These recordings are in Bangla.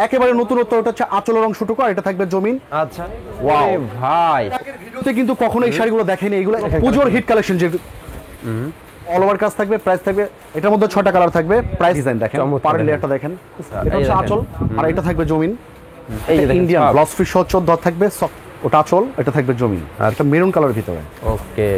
একেবারে নতুনত্ব, এটা হচ্ছে আঁচলের অংশটুকু, আর এটা থাকবে জমিন। আচ্ছা ওয়াও ভাই, ভিডিওতে কিন্তু কখনো এই শাড়িগুলো দেখেনি, এগুলো পুজোর হিট কালেকশন। যে অল ওভার কাজ থাকবে, প্রাইস থাকবে এটার মধ্যে 6টা কালার থাকবে, প্রাইস ডিজাইন দেখেন, পারের লেয়ারটা দেখেন, এটা হচ্ছে আঁচল, আর এটা থাকবে জমিন। এই যে ইন্ডিয়ান ব্লাউজ পিস সহ 14 থাকবে, ওটা আঁচল, এটা থাকবে জমিন, আর একটা মেরুন কালারের ভিতরে। ওকে,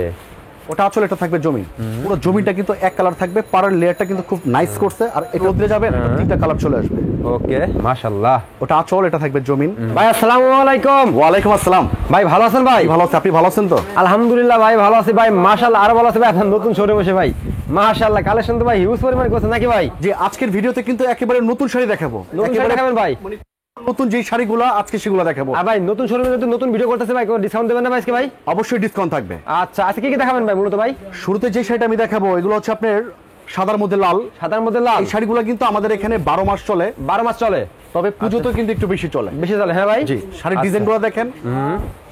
ওটা আঁচল, এটা থাকবে জমিন। পুরো জমিটা কিন্তু এক কালার থাকবে, পাড়ের লেয়ারটা কিন্তু খুব নাইস করছে, আর এটা রোদ্রে যাবে তিনটা কালার চলে আসবে। ওকে মাশাআল্লাহ, ওটা আঁচল, এটা থাকবে জমিন। ভাই আসসালামু আলাইকুম। ওয়ালাইকুম আসসালাম। ভাই ভালো আছেন ভাই? ভালো আছি, আপনি ভালো আছেন তো? আলহামদুলিল্লাহ ভাই ভালো আছি ভাই, মাশাআল্লাহ আরো ভালো আছে ভাই। আপনার নতুন শোরুম এসে ভাই মাশাআল্লাহ কালেকশন তো ভাই হিউজ পরিমাণ করছে নাকি ভাই? যে আজকের ভিডিওতে কিন্তু একেবারে নতুন শাড়ি দেখাবো, নতুন শাড়ি দেখাবেন ভাই? নতুন যে শাড়িগুলো আজকে সেগুলো দেখাবো। আর ভাই নতুন শোরুমে নতুন ভিডিও করতেছে ভাই, কোনো ডিসকাউন্ট দেবেন না ভাই আজকে ভাই? অবশ্যই ডিসকাউন্ট থাকবে। আচ্ছা আজকে কি কি দেখাবেন ভাই মূলত ভাই? শুরুতে যে শাড়িটা আমি দেখাবো এগুলো হচ্ছে আপনার সাদার মধ্যে লাল। সাদার মধ্যে লাল, এই শাড়িগুলো কিন্তু আমাদের এখানে 12 মাস চলে। 12 মাস চলে, তবে পুজোতে কিন্তু একটু বেশি চলে। বেশি চলে হ্যাঁ ভাই। জি, শাড়ির ডিজাইনগুলো দেখেন,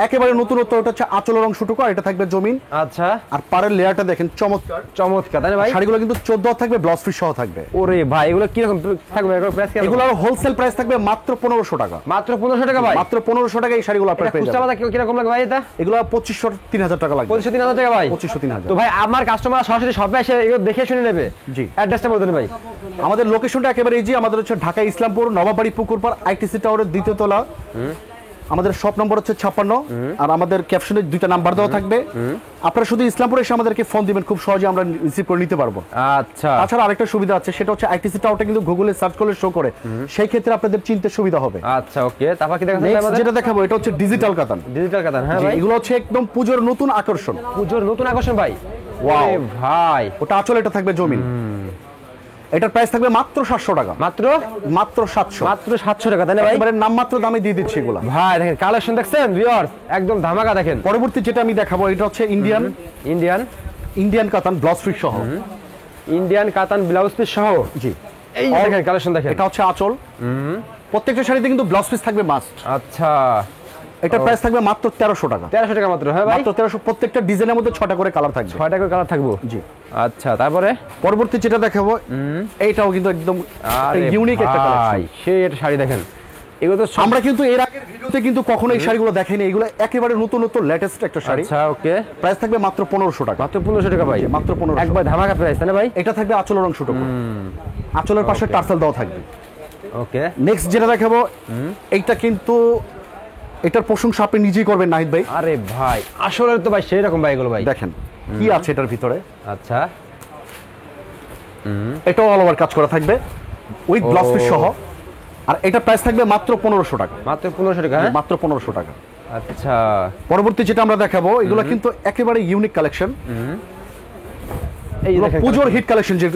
একেবারে নতুনত্ব, এটা হচ্ছে আঁচলের অংশটুকু, আর এটা থাকবে জমিন। আচ্ছা, আর পাড়ের লেয়ারটা দেখেন, চমৎকার চমৎকার তাই না ভাই? শাড়িগুলো কিন্তু 14 থাকবে, ব্লাউজ পিস সহ থাকবে। ওরে ভাই এগুলো কি রকম থাকবে, এগুলো প্রাইস কেমন? এগুলো হোলসেল প্রাইস থাকবে মাত্র 1500 টাকা। মাত্র 1500 টাকা ভাই? মাত্র 1500 টাকা এই শাড়িগুলো আপনারা পেয়ে খুচরা যাবেন। বাজার কি রকম লাগে ভাই এটা? এগুলো 2500 3000 টাকা লাগবে। 2500 3000 টাকা ভাই? 2500 3000। তো ভাই আমার কাস্টমার সরাসরি শপে এসে এগুলো দেখে শুনে নেবে? জি। অ্যাড্রেসটা বলে দেন ভাই। আমাদের লোকেশনটা একেবারে ইজি, আমাদের হচ্ছে ঢাকা ইসলামপুর নবাবাড়ি পুকুরপাড় আইটিসি টাওয়ারের দ্বিতীয় তলা। আমাদের শপ নম্বর হচ্ছে 56, আর আমাদের ক্যাপশনে 2টা নাম্বার দেওয়া থাকবে। আপনারা শুধু ইসলামপুরে এসে আমাদেরকে ফোন দিবেন, খুব সহজে আমরা রিসিভ করে নিতে পারবো। আচ্ছা, তাছাড়া আরেকটা সুবিধা আছে, সেটা হচ্ছে আইটিসি টাওয়ারটা কিন্তু গুগলে সার্চ করলে শো করে, সেই ক্ষেত্রে আপনাদের চিনতে সুবিধা হবে। আচ্ছা ওকে, তারপর কি দেখাচ্ছেন Next আমাদের? যেটা দেখাবো এটা হচ্ছে ডিজিটাল কাতান। ডিজিটাল কাতান হ্যাঁ জি, ভাই? এগুলো হচ্ছে একদম পুজোর নতুন আকর্ষণ। পুজোর নতুন আকর্ষণ ভাই। Wow. ওরে ভাই, ওটা আঁচল, এটা থাকবে জমিন। এটার প্রাইস থাকবে মাত্র 700 টাকা। মাত্র মাত্র 700। মাত্র 700 টাকা তাই না ভাই? এবারে নামমাত্র দামে দিয়ে দিচ্ছি এগুলো। ভাই দেখেন কালেকশন দেখছেন ভিউয়ার্স, একদম ধামাকা দেখেন। পরবর্তী যেটা আমি দেখাবো এটা হচ্ছে ইন্ডিয়ান কাতান ব্লাউজ পিস সহ। ইন্ডিয়ান কাতান ব্লাউজ পিস সহ। জি, এই যে দেখেন কালেকশন দেখেন। এটা হচ্ছে আঁচল। প্রত্যেকটা শাড়িতে কিন্তু ব্লাউজ পিস থাকবে মাস্ট। আচ্ছা, এটার প্রাইস থাকবে মাত্র 1300 টাকা। 1300 টাকা মাত্র হ্যাঁ ভাই? মাত্র 1300। প্রত্যেকটা ডিজাইনের মধ্যে 6টা করে কালার থাকবে। 6টা করে কালার থাকবো। জি। আচ্ছা তারপরে পরবর্তী যেটা দেখাবো এইটাও কিন্তু একদম ইউনিক একটা কালেকশন। সেই একটা শাড়ি দেখেন, এগুলো তো আমরা কিন্তু এর আগের ভিডিওতে কিন্তু কখনো এই শাড়িগুলো দেখাইনি, এগুলো একেবারে নতুন লেটেস্ট একটা শাড়ি। আচ্ছা ওকে, প্রাইস থাকবে মাত্র 1500 টাকা। মাত্র 1500 টাকা ভাই? মাত্র 1500। একবার ধামাকা প্রাইস তাই না ভাই? এটা থাকবে আঁচলের অংশটুকু, আঁচলের পাশে টার্সেল দেওয়া থাকবে। ওকে, নেক্সট যেটা দেখাবো এইটা কিন্তু এটার প্রশংসা আপনি নিজেই করবেন নাহিদ ভাই। আরে ভাই আসলে তো ভাই সেই রকম ভাই এগুলো ভাই। দেখেন কি আছে এটার ভিতরে। আচ্ছা, এটাও অল ওভার কাজ করা থাকবে উইথ ব্লাউজ পিস সহ, আর এটা প্রাইস থাকবে মাত্র 1500 টাকা। মাত্র 1500 টাকা হ্যাঁ? মাত্র 1500 টাকা। আচ্ছা, পরবর্তী যেটা আমরা দেখাবো এগুলো কিন্তু একেবারে ইউনিক কালেকশন, এই দেখেন পুজোর হিট কালেকশন। যে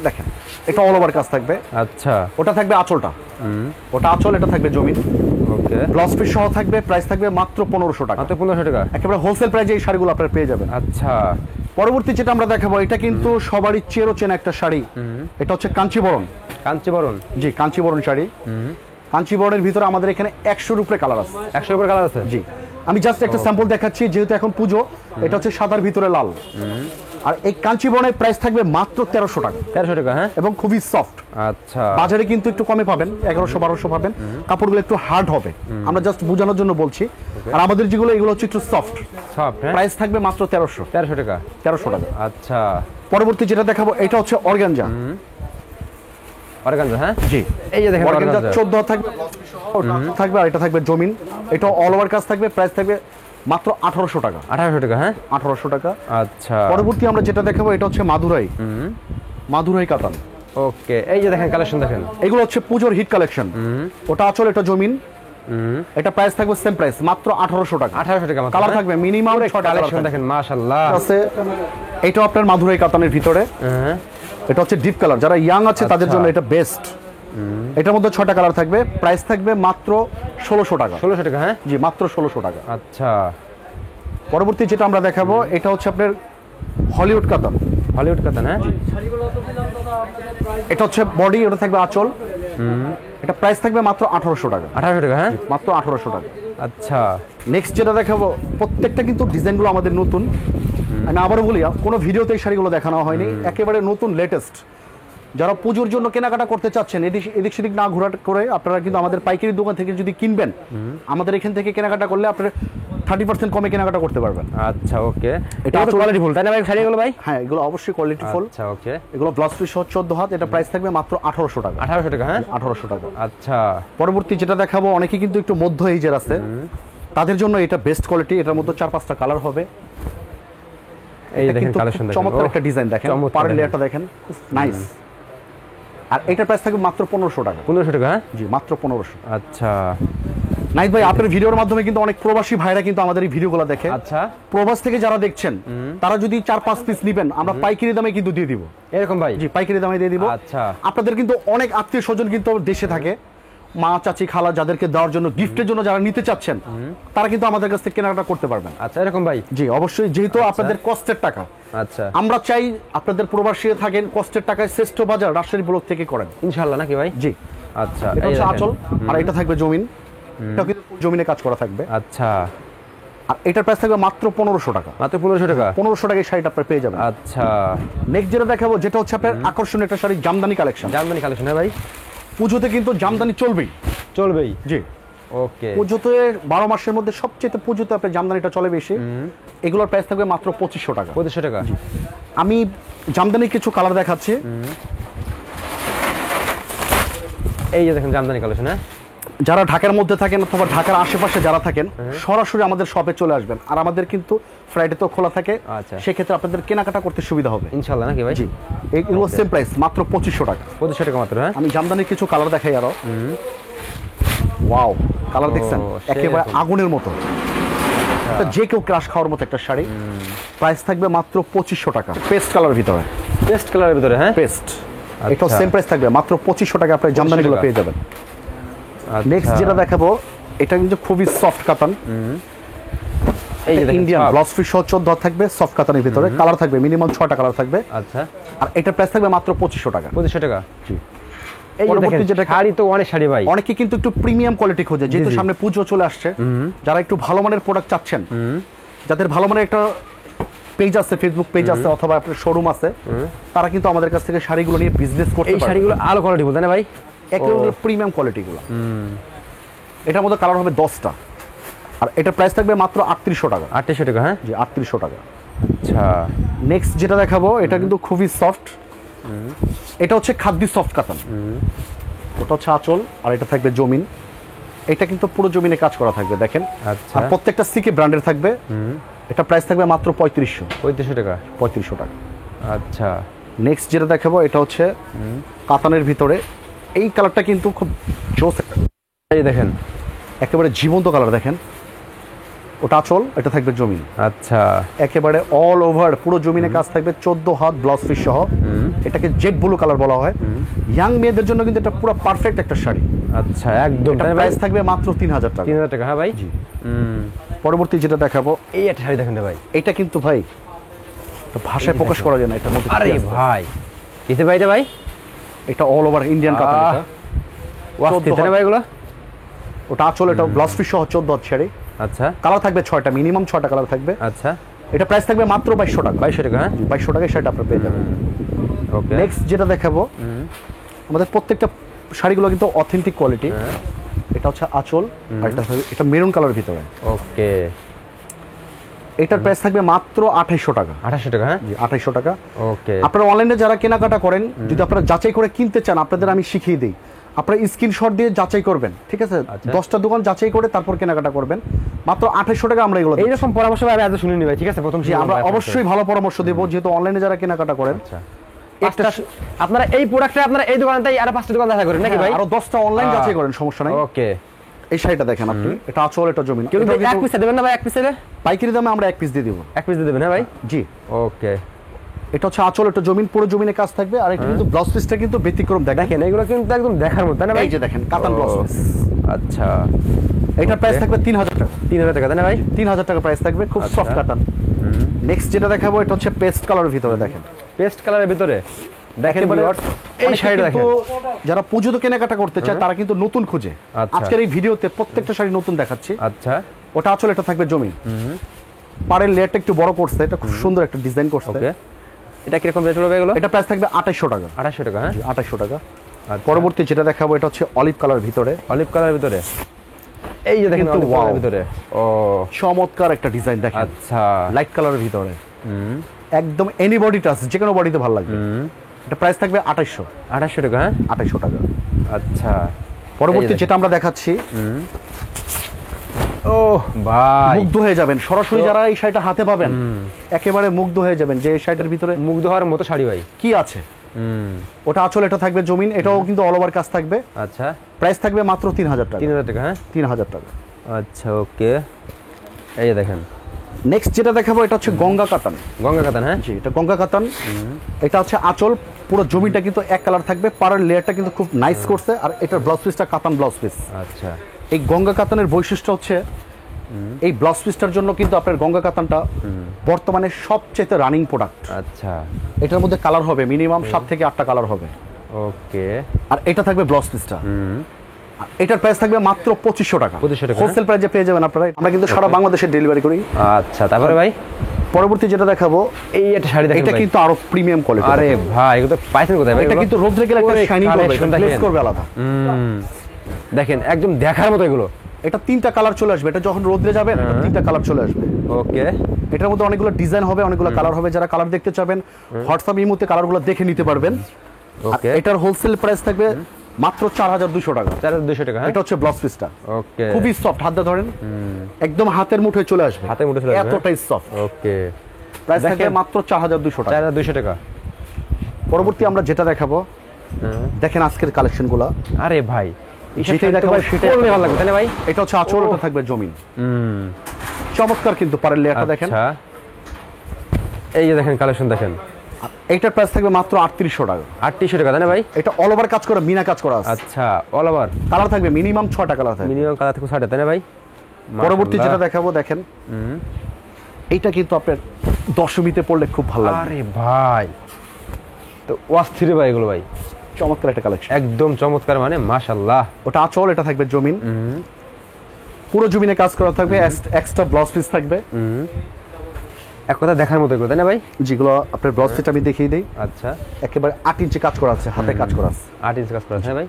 দেখেন এটা অল ওভার কাজ থাকবে। আচ্ছা, ওটা থাকবে আঁচলটা, ওটা আঁচল, এটা থাকবে জমিন। ওকে, ব্লাউজ পিস সহ থাকবে, প্রাইস থাকবে মাত্র 1500 টাকা। মাত্র 1500 টাকা একেবারে হোলসেল প্রাইসে এই শাড়িগুলো আপনারা পেয়ে যাবেন। আচ্ছা, পরবর্তী যেটা আমরা দেখাবো এটা কিন্তু সবারই চেনা একটা শাড়ি, এটা হচ্ছে কাঞ্চিবরণ। কাঞ্চিবরণ? জি, কাঞ্চিবরণ শাড়ি। কাঞ্চিবরণের ভিতরে আমাদের এখানে 100-র উপরে কালার আছে। 100 উপরে কালার আছে? জি, আমি জাস্ট একটা স্যাম্পল দেখাচ্ছি, যেহেতু এখন পুজো। এটা হচ্ছে সাদার ভিতরে লাল, আর এই কাঞ্চিবরণের প্রাইস থাকবে মাত্র 1300 টাকা। 1300 টাকা হ্যাঁ? এবং খুবই সফট। আচ্ছা, বাজারে কিন্তু একটু কমে পাবেন, 1100-1200 পাবেন। কাপড়গুলো একটু হার্ড হবে, আমরা জাস্ট বোঝানোর জন্য বলছি। আর আমাদের যেগুলো এগুলো হচ্ছে একটু সফট। সফট হ্যাঁ? প্রাইস থাকবে মাত্র 1300 টাকা। 1300 টাকা। আচ্ছা, পরবর্তী যেটা দেখাবো এটা হচ্ছে অর্গানজা। অর্গানজা হ্যাঁ? জি, এই যে দেখেন অর্গানজা অর্গানজা 14 থাকবে, আর এটা থাকবে জমিন। এটা অল ওভার কাজ থাকবে, প্রাইস থাকবে মাত্র 1800 টাকা। 1800 টাকা হ্যাঁ? 1800 টাকা। আচ্ছা, পরবর্তী আমরা যেটা দেখাবো এটা হচ্ছে মাদুরাই কাতান। ওকে, এই যে দেখেন কালেকশন দেখেন, এগুলো হচ্ছে পুজোর হিট কালেকশন। ওটা আঁচল, এটা জমিন। এটা প্রাইস থাকবে সেম প্রাইস, মাত্র 1800 টাকা। 1800 টাকা মাত্র। কালার থাকবে মিনিমাম 6টা কালেকশন দেখেন মাশাআল্লাহ। আছে এটা আপনার মাদুরাই কাতানের ভিতরে। হ্যাঁ, এটা হচ্ছে ডিপ কালার, যারা ইয়াং আছে তাদের জন্য এটা বেস্ট। এটার মধ্যে 6টা কালার থাকবে, প্রাইস থাকবে মাত্র 1600 টাকা। 1600 টাকা হ্যাঁ? জি, মাত্র 1600 টাকা। আচ্ছা, পরবর্তী যেটা আমরা দেখাবো এটা হচ্ছে আপনার হলিউড কাতান। হলিউড কাতান হ্যাঁ? এটা হচ্ছে বডি, ওটা থাকবে আঁচল। এটা প্রাইস থাকবে মাত্র 1800 টাকা। 1800 টাকা হ্যাঁ? মাত্র 1800 টাকা। আচ্ছা, নেক্সট যেটা দেখাবো, প্রত্যেকটা কিন্তু ডিজাইনগুলো আমাদের নতুন। আমি আবারও বলি, কোনো ভিডিওতে এই শাড়িগুলো দেখানো হয়নি, একেবারে নতুন লেটেস্ট। যারা পুজোর জন্য কেনাকাটা করতে চাচ্ছেন, এদিক সেদিক না ঘোরা করে আপনারা কিন্তু আমাদের পাইকারি দোকান থেকে যদি কিনবেন, আমাদের এখান থেকে কেনাকাটা করলে আপনারা 30% কমে কেনাকাটা করতে পারবেন। আচ্ছা ওকে, এটা তো কোয়ালিটি ফুল তাই না ভাই শাড়িগুলো ভাই? হ্যাঁ, এগুলো অবশ্যই কোয়ালিটি ফুল। আচ্ছা ওকে, এগুলো ব্লাউজ পিস সহ 14 হাত, এটা প্রাইস থাকবে মাত্র 1800 টাকা। 1800 টাকা? হ্যাঁ 1800 টাকা। আচ্ছা, পরবর্তী যেটা দেখাবো, অনেকে কিন্তু একটু মধ্য এইজের আছে, তাদের জন্য এটা বেস্ট কোয়ালিটি। এটার মধ্যে 4-5টা কালার হবে। এই এটা দেখেন কিন্তু কালেকশন দেখেন, চমৎকার একটা ডিজাইন দেখেন, পারের লেয়ারটা দেখেন, নাইস। আর এটার প্রাইস থাকবে মাত্র 1500 টাকা। 1500 টাকা? হ্যাঁ জি, মাত্র 1500। আচ্ছা নাইস ভাই, আপনার ভিডিওর মাধ্যমে কিন্তু অনেক প্রবাসী ভাইরা কিন্তু আমাদের এই ভিডিওগুলো দেখে। আচ্ছা, প্রবাস থেকে যারা দেখছেন তারা যদি 4-5 পিস নেবেন, আমরা পাইকারি দামে কিন্তু দিয়ে দিব। এরকম ভাই? জি, পাইকারি দামে দিয়ে দিব। আচ্ছা, আপনাদের কিন্তু অনেক আত্মীয় স্বজন কিন্তু দেশে থাকে, মা চাচি খালা, যাদেরকে দেওয়ার জন্য গিফটের জন্য যারা নিতে চাচ্ছেন, তারা কিন্তু আমাদের কাছ থেকে কেনাকাটা করতে পারবেন। আচ্ছা এরকম ভাই? জি অবশ্যই, যেহেতু আপনাদের কষ্টের টাকা। আচ্ছা, আমরা চাই আপনাদের প্রবাসী থাকেন, কষ্টের টাকায় শ্রেষ্ঠ বাজার রাজশাহী ব্লক থেকে করেন ইনশাআল্লাহ নাকি ভাই? জি। আচ্ছা, এটা হচ্ছে আঁচল, আর এটা থাকবে জমিন। এটা কিন্তু জমিনে কাজ করা থাকবে। আচ্ছা, আর এটার প্রাইস থাকবে মাত্র 1500 টাকা। মাত্র 1500 টাকা? 1500 টাকায় শাড়িটা আপনার পেয়ে যাবেন। আচ্ছা, নেক্সট যেটা দেখাবো, যেটা হচ্ছে আপনার আকর্ষণীয় একটা শাড়ি, জামদানি কালেকশন। জামদানি কালেকশন? হ্যাঁ ভাই, পুজোতে কিন্তু জামদানি চলবেই। চলবেই? জি ওকে। পুজোতে 12 মাসের মধ্যে সবচেয়ে পুজোতে আপনার জামদানিটা চলে বেশি। এগুলোর প্রাইস থাকবে মাত্র 2500 টাকা। 2500 টাকা? আমি জামদানি কিছু কালার দেখাচ্ছি। এই যে দেখেন জামদানি কালেকশন। হ্যাঁ, যারা ঢাকার মধ্যে থাকেন অথবা ঢাকার আশেপাশে যারা থাকেন, সরাসরি আমাদের শপে চলে আসবেন। আর আমাদের কিন্তু ফ্রাইডে তো খোলা থাকে, আচ্ছা, সেক্ষেত্রে আপনাদের কেনাকাটা করতে সুবিধা হবে ইনশাআল্লাহ নাকি ভাই? জি, এগুলো সেম প্রাইস মাত্র 2500 টাকা। 2500 টাকা মাত্র? হ্যাঁ, আমি জামদানির কিছু কালার দেখাই আরো। ওয়াও, কালার দেখছেন একেবারে আগুনের মতো, এটা যে কেউ ক্রাশ খাওয়ার মতো একটা শাড়ি। প্রাইস থাকবে মাত্র 2500 টাকা। পেস্ট কালার ভিতরে, পেস্ট কালারের ভিতরে? হ্যাঁ, পেস্ট। এটাও সেম প্রাইস থাকবে মাত্র 2500 টাকা। আপনার জামদানিগুলো পেয়ে যাবেন। নেক্সট যেটা দেখাবো, এটা কিন্তু খুবই সফট কাতান। এই যে ইন্ডিয়ান ব্লাউজ পিস সহ 14 থাকবে, সফট কাতানের ভিতরে। কালার থাকবে মিনিমাম 6টা কালার থাকবে। আচ্ছা, আর এটা প্রাইস থাকবে মাত্র 2500 টাকা। 2500 টাকা? জি। এই পরবর্তী যেটা শাড়ি, তো অনেক শাড়ি ভাই, অনেকে কিন্তু একটু প্রিমিয়াম কোয়ালিটি খোঁজে, যেহেতু সামনে পুজো চলে আসছে। যারা একটু ভালো মানের প্রোডাক্ট চাচ্ছেন, যাদের ভালো মানের একটা পেজ আছে, ফেসবুক পেজ আছে অথবা আপনার শোরুম আছে, তারা কিন্তু আমাদের কাছ থেকে শাড়িগুলো নিয়ে বিজনেস করতে পারে। এই শাড়িগুলো আলো কোয়ালিটি বলতে না ভাই? একেবারে প্রিমিয়াম কোয়ালিটিগুলো। এটার মধ্যে কালার হবে 10টা। আর এটা প্রাইস থাকবে মাত্র 3800 টাকা। 3800 টাকা? হ্যাঁ, জি 3800 টাকা। আচ্ছা, নেক্সট যেটা দেখাবো, এটা কিন্তু খুবই সফট। এটা হচ্ছে খাদ্দি সফট কাতান। ওটা হচ্ছে আঁচল, আর এটা থাকবে জমিন। এটা কিন্তু পুরো জমিনে কাজ করা থাকবে দেখেন। আচ্ছা, আর প্রত্যেকটা সিকে ব্র্যান্ডের থাকবে। এটা প্রাইস থাকবে মাত্র 3500। 3500 টাকা? 3500 টাকা। আচ্ছা, নেক্সট যেটা দেখাবো, এটা হচ্ছে কাতানের ভিতরে। এই কালারটা কিন্তু খুব জোস একটা। এই দেখেন একেবারে জীবন্ত কালার দেখেন। ওটা আঁচল, এটা থাকবে জমিন। আচ্ছা, একেবারে অল ওভার পুরো জমিনে কাজ থাকবে, 14 হাত ব্লাউজ পিস সহ। এটাকে জেড ব্লু কালার বলা হয়। ইয়াং মেয়েদের জন্য কিন্তু এটা পুরো পারফেক্ট একটা শাড়ি। আচ্ছা, একদম। প্রাইস থাকবে মাত্র 3000 টাকা। 3000 টাকা? হ্যাঁ ভাই। জি। পরবর্তী যেটা দেখাবো, এই একটা শাড়ি দেখেন ভাই, এটা কিন্তু ভাই ভাষায় প্রকাশ করা যায় না। এটা মধ্যে আরে ভাই, কিসে ভাই এটা ভাই? এটা অল ওভার ইন্ডিয়ান কাতান। এটা ওয়াস্তি না ভাই এগুলো? ওটা আঁচল, এটা ব্লাউজ পিস সহ 14 হাত শাড়ি। আচ্ছা, কালার থাকবে 6টা, মিনিমাম 6টা কালার থাকবে। আচ্ছা, এটা প্রাইস থাকবে মাত্র 2200 টাকা। 2200 টাকা? হ্যাঁ, 2200 টাকায় শাড়িটা আপনি পেয়ে যাবেন। ওকে। নেক্সট যেটা দেখাবো, আমাদের প্রত্যেকটা শাড়িগুলো কিন্তু অথেন্টিক কোয়ালিটি। এটা হচ্ছে আঁচল, আর এটা মেরুন কালার ভিতরে। ওকে। এটার প্রাইস থাকবে মাত্র 2800 টাকা। 2800 টাকা? হ্যাঁ, জি 2800 টাকা। ওকে। আপনারা অনলাইনে যারা কেনাকাটা করেন, যদি আপনারা যাচাই করে কিনতে চান, আপনাদের আমি শিখিয়ে দিই। আপনারা স্ক্রিনশট দিয়ে যাচাই করবেন, ঠিক আছে? 10টা দোকান যাচাই করে তারপর কেনাকাটা করবেন। মাত্র 2800 টাকা আমরা এগুলো। এইরকম পরামর্শ ভাই আমি আজ শুনিনি ভাই, ঠিক আছে? প্রথম আমরা অবশ্যই ভালো পরামর্শ দেব, যেহেতু অনলাইনে যারা কেনাকাটা করেন। আচ্ছা, আপনারা এই প্রোডাক্টটা আপনারা এই দোকানটাই আর 5টা দোকান দেখা করেন নাকি ভাই? আরো 10টা অনলাইন যাচাই করেন, সমস্যা নাই। ওকে। এই শাড়িটা দেখেন আপনি, এটা আঁচল, এটা জমিন। কেউ এক পিস দেবেন না ভাই? এক পিস দেবে? পাইকারি দামে আমরা এক পিস দিয়ে দিব। এক পিস দিয়ে দেবেন? হ্যাঁ ভাই। জি। ওকে। এটা হচ্ছে আঁচল, এটা জমিন, পুরো জমিনে কাজ থাকবে। আর এটা কিন্তু ব্লাউজ পিসটা কিন্তু ব্যতিক্রম দেখেন। এগুলো কিন্তু একদম দেখার মতো, তাই না ভাই? এই যে দেখেন কাতান ব্লাউজ পিস। আচ্ছা, এটার প্রাইস থাকবে 3000 টাকা। 3000 টাকা, তাই না ভাই? 3000 টাকা প্রাইস থাকবে, খুব সফট কাতান। নেক্সট যেটা দেখাবো, এটা হচ্ছে পেস্ট কালারের ভিতরে দেখেন। পেস্ট কালারের ভিতরে দেখেন এই শাড়িটা দেখেন। যারা পুজোতে কেনাকাটা করতে চায় তারা কিন্তু নতুন খুঁজে। আজকের এই ভিডিওতে প্রত্যেকটা শাড়ি নতুন দেখাচ্ছি। আচ্ছা, ওটা আঁচল, এটা থাকবে জমি। পাড়ের লেয়ারটা একটু বড় করছে, এটা খুব সুন্দর একটা ডিজাইন করছে। ওকে। এটা কিরকম রেট পড়বে এগুলো? এটা প্রাইস থাকবে 2800 টাকা। 2800 টাকা, হ্যাঁ 2800 টাকা। আচ্ছা। পরবর্তী যেটা দেখাবো এটা হচ্ছে অলিভ কালার ভিতরে। অলিভ কালারের ভিতরে এই যে দেখেন কিন্তু অলিভ wow। কালারের ভিতরে ও চমৎকার একটা ডিজাইন দেখেন, আচ্ছা লাইট কালারের ভিতরে, হুম একদম এনি বডি টাচ, যে কোনো বডিতে ভালো লাগবে। এটা প্রাইস থাকবে 2800 2800 টাকা, হ্যাঁ 2800 টাকা। আচ্ছা। পরবর্তী এই যে যেটা আমরা দেখাচ্ছি, ও ভাই মুগ্ধ হয়ে যাবেন সরাসরি যারা এই শাড়িটা হাতে পাবেন, একেবারে মুগ্ধ হয়ে যাবেন যে এই শাড়িটার ভিতরে মুগ্ধ হওয়ার মতো শাড়ি ভাই। কি আছে। ওটা আঁচল, এটা থাকবে জমিন, এটাও কিন্তু অল ওভার কাজ থাকবে। আচ্ছা, প্রাইস থাকবে মাত্র 3000 টাকা। 3000 টাকা, হ্যাঁ 3000 টাকা। আচ্ছা ওকে। এই যে দেখেন নেক্সট যেটা দেখাবো এটা হচ্ছে গঙ্গা কাতান। গঙ্গা কাতান, হ্যাঁ জি, এটা গঙ্গা কাতান। এটা হচ্ছে আঁচল, পুরো জমিটা কিন্তু এক কালার থাকবে, পাড়ের লেয়ারটা কিন্তু খুব নাইস করছে, আর এটার ব্লাউজ পিসটা কাতান ব্লাউজ পিস। আচ্ছা, এই গঙ্গা কাতানের বৈশিষ্ট্য হচ্ছে এই ব্লাউজ পিসটার জন্য কিন্তু আপনার গঙ্গা কাতানটা বর্তমানে সবচেয়ে রানিং প্রোডাক্ট। আচ্ছা এটার মধ্যে কালার হবে মিনিমাম 7 থেকে 8টা কালার হবে। ওকে। আর এটা থাকবে ব্লাউজ পিসটা। আর এটার প্রাইস থাকবে মাত্র 2500 টাকা। 2500 টাকা, হোলসেল প্রাইসে পেয়ে যাবেন আপনারা। আমরা কিন্তু সারা বাংলাদেশে ডেলিভারি করি। আচ্ছা, তারপরে ভাই পরবর্তী যেটা দেখাবো, এই একটা শাড়ি দেখেন এটা ভাই। কিন্তু আরো প্রিমিয়াম কোয়ালিটি। আরে ভাই এগুলো তো পাইছেন কোথায় ভাই? এটা কিন্তু রোদ্রে গেলে একটা ওরে, শাইনিং করবে, collection গ্লেজ দেখেন। করবে আলাদা। দেখেন একদম দেখার মতো এগুলো। এটা 3টা কালার চলে আসবে, এটা যখন রোদ্রে যাবে 3টা কালার চলে আসবে। ওকে। এটার মধ্যে অনেকগুলো ডিজাইন হবে, অনেকগুলো কালার হবে। যারা কালার দেখতে চাবেন হোয়াটসঅ্যাপ ইমোতে কালারগুলো দেখে নিতে পারবেন। ওকে। এটার হোলসেল প্রাইস থাকবে মাত্র 4200 টাকা। 4200 টাকা, হ্যাঁ এটা হচ্ছে ব্লাউজ পিসটা। ওকে। খুবই সফট, হাতে ধরেন একদম হাতের মুঠোয় চলে আসবে, হাতের মুঠোয় চলে আসবে, এতটাই সফট। ওকে। প্রাইস থাকবে দেখেন। মাত্র 4200 টাকা। 4200 টাকা। পরবর্তী আমরা যেটা দেখাবো, দেখেন আজকের কালেকশনগুলো। আরে ভাই যেটাই দেখাবো সেটাই পরলে ভালো লাগবে তাই না ভাই? এটা হচ্ছে আঁচল, এটা থাকবে জমিন। চমৎকার কিন্তু পারের লেয়ারটা দেখেন। আচ্ছা, এই যে দেখেন কালেকশন দেখেন। এইটার প্রাইস থাকবে মাত্র 3800 টাকা। 3800 টাকা তাই না ভাই? এটা অল ওভার কাজ করা, মিনা কাজ করা আছে। আচ্ছা, অল ওভার কালার থাকবে মিনিমাম 6টা কালার থাকবে। মিনিমাম কালার থেকে 6টা তাই না ভাই? পরবর্তী মাশাআল্লাহ। যেটা দেখাবো দেখেন, এইটা কিন্তু আপনার দশমীতে পড়লে খুব ভালো লাগবে। আরে ভাই তো অস্থির ভাই এগুলো ভাই, চমৎকার একটা কালেকশন, একদম চমৎকার, মানে মাশাআল্লাহ। ওটা আঁচল, এটা থাকবে জমিন, পুরো জমিনে কাজ করা থাকবে, এক্সট্রা ব্লাউজ পিস থাকবে। এক কথা দেখার মতো এগুলো তাই না ভাই? যেগুলো আপনার ব্লাউজ পিসটা আমি দেখিয়ে দিই। আচ্ছা, একেবারে 8 ইঞ্চি কাজ করা আছে, হাতে কাজ করা আছে। 8 ইঞ্চি কাজ করা আছে, হ্যাঁ ভাই।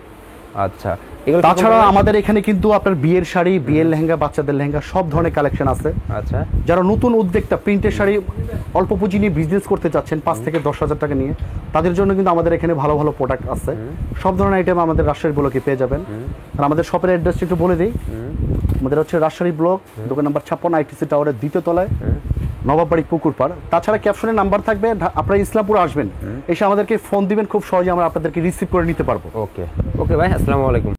আচ্ছা, এগুলো তাছাড়া আমাদের এখানে কিন্তু আপনার বিয়ের শাড়ি, বিয়ের লেহেঙ্গা, বাচ্চাদের লেহেঙ্গা সব ধরনের কালেকশন আছে। আচ্ছা, যারা নতুন উদ্যোক্তা প্রিন্টের শাড়ি অল্প পুঁজি নিয়ে বিজনেস করতে চাচ্ছেন 5 থেকে 10,000 টাকা নিয়ে, তাদের জন্য কিন্তু আমাদের এখানে ভালো ভালো প্রোডাক্ট আছে। সব ধরনের আইটেম আমাদের রাজশাহী ব্লকে পেয়ে যাবেন। আর আমাদের শপের অ্যাড্রেসটা একটু বলে দিই। আমাদের হচ্ছে রাজশাহী ব্লক, দোকান নাম্বার 56, আইটিসি টাওয়ারের 2য় তলায়, নবাববাড়ি পুকুরপাড়। তাছাড়া ক্যাপশনে নাম্বার থাকবে, আপনারা ইসলামপুর আসবেন, এসে আমাদেরকে ফোন দিবেন, খুব সহজে আমরা আপনাদেরকে রিসিভ করে নিতে পারবো। ওকে ওকে ভাই, আসসালামু আলাইকুম।